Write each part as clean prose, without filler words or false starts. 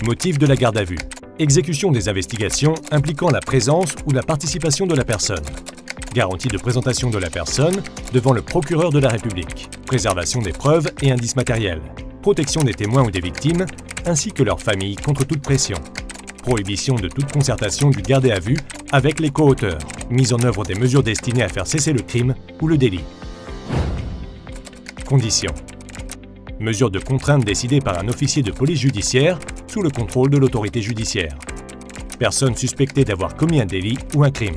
Motif de la garde à vue. Exécution des investigations impliquant la présence ou la participation de la personne. Garantie de présentation de la personne devant le procureur de la République. Préservation des preuves et indices matériels. Protection des témoins ou des victimes, ainsi que leurs familles contre toute pression. Prohibition de toute concertation du gardé à vue avec les co-auteurs. Mise en œuvre des mesures destinées à faire cesser le crime ou le délit. Conditions. Mesures de contrainte décidées par un officier de police judiciaire sous le contrôle de l'autorité judiciaire. Personne suspectée d'avoir commis un délit ou un crime.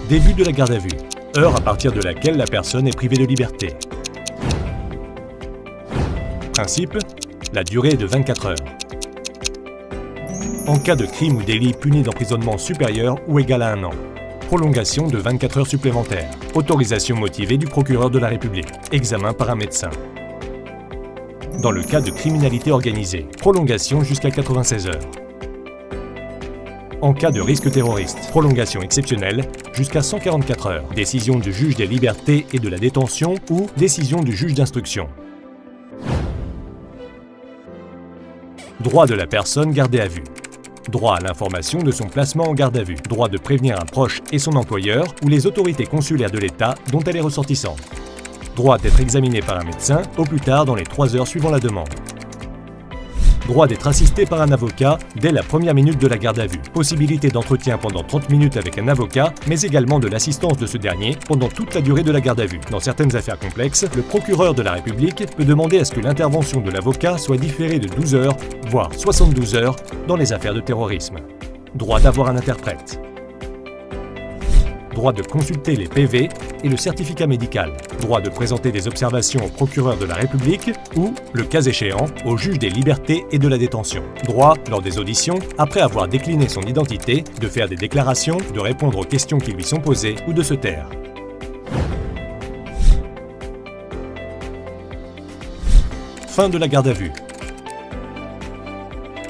Début de la garde à vue. Heure à partir de laquelle la personne est privée de liberté. Principe, la durée est de 24 heures. En cas de crime ou délit puni d'emprisonnement supérieur ou égal à 1 an. Prolongation de 24 heures supplémentaires. Autorisation motivée du procureur de la République. Examen par un médecin. Dans le cas de criminalité organisée, prolongation jusqu'à 96 heures. En cas de risque terroriste, prolongation exceptionnelle jusqu'à 144 heures. Décision du juge des libertés et de la détention ou décision du juge d'instruction. Droit de la personne gardée à vue. Droit à l'information de son placement en garde à vue. Droit de prévenir un proche et son employeur ou les autorités consulaires de l'État dont elle est ressortissante. Droit d'être examiné par un médecin au plus tard dans les 3 heures suivant la demande. Droit d'être assisté par un avocat dès la première minute de la garde à vue. Possibilité d'entretien pendant 30 minutes avec un avocat, mais également de l'assistance de ce dernier pendant toute la durée de la garde à vue. Dans certaines affaires complexes, le procureur de la République peut demander à ce que l'intervention de l'avocat soit différée de 12 heures, voire 72 heures, dans les affaires de terrorisme. Droit d'avoir un interprète. Droit de consulter les PV et le certificat médical. Droit de présenter des observations au procureur de la République ou, le cas échéant, au juge des libertés et de la détention. Droit, lors des auditions, après avoir décliné son identité, de faire des déclarations, de répondre aux questions qui lui sont posées ou de se taire. Fin de la garde à vue.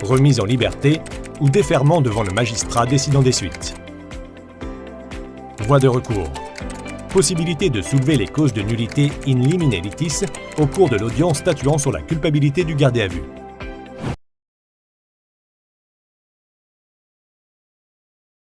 Remise en liberté ou déferment devant le magistrat décidant des suites. Voie de recours. Possibilité de soulever les causes de nullité in limine litis au cours de l'audience statuant sur la culpabilité du gardé à vue.